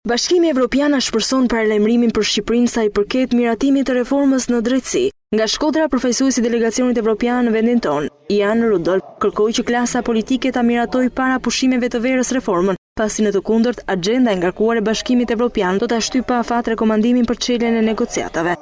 Bashkimi Evropian shpreson paralajmërimin për Shqipërinë sa i përket miratimit të reformës në drejtësi. Nga Shkodra, përfaqësuesi i delegacionit evropian në vendin tonë, Jan Rudolf, kërkoi që klasa politike ta miratoj para pushimeve të verës reformën, pasi në të kundërt agjenda e ngarkuar e Bashkimit Evropian do ta shtyjë pa afat rekomandimin për çeljen e negociatave.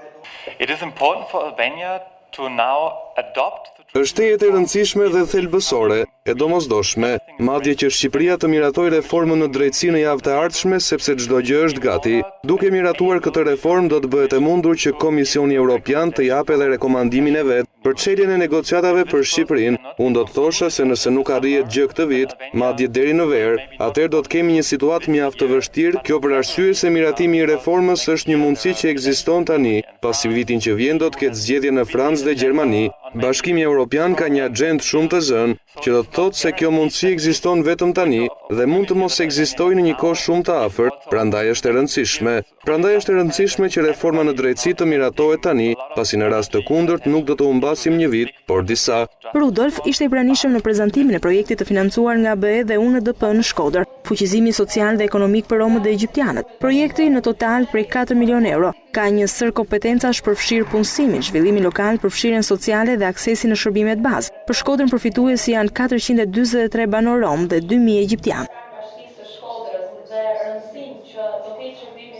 It is important for Albania to now adopt Është e rëndësishme dhe thelbësore, e domosdoshme, madje që Shqipëria të miratoj reformën në drejtësi në javë të ardhshme sepse çdo gjë është gati. Duke miratuar këtë reformë do të bëhet e mundur që Komisioni Evropian të japë edhe rekomandimin e vet për çeljen e negociatave për Shqipërinë. Unë do të thosha se nëse nuk arrihet gjë këtë vit, madje deri në verë, atëherë do të kemi një situatë mjaft të vështirë, kjo për arsye se miratimi i reformës është një mundësi që ekziston tani, pasi vitin që vjen do të ketë zgjedhje në Francë dhe Gjermani. Bashkimi Evropian ka një agjendë shumë të zënë, që do të thotë se kjo mundësi ekziston vetëm tani dhe mund të mos ekzistojë në një kohë shumë të afërt, prandaj është e rëndësishme. Prandaj është e rëndësishme që reforma në drejtësi të miratohet tani, pasi në rast të kundërt nuk do të humbasim një vit, por disa. Rudolf ishte i pranishëm në prezantimin e projektit të financuar nga BE dhe UNDP në Shkodër, fuqizimi social dhe ekonomik për romët dhe egjiptianët. Projekti në total prej 4 milion euro ka një sër kompetencash për fshirë punësimin, zhvillimin lokal, përfshirjen sociale dhe aksesin në shërbimet bazë. Për Shkodrën përfituesi janë 443 banor rom dhe 2000 egjiptianë.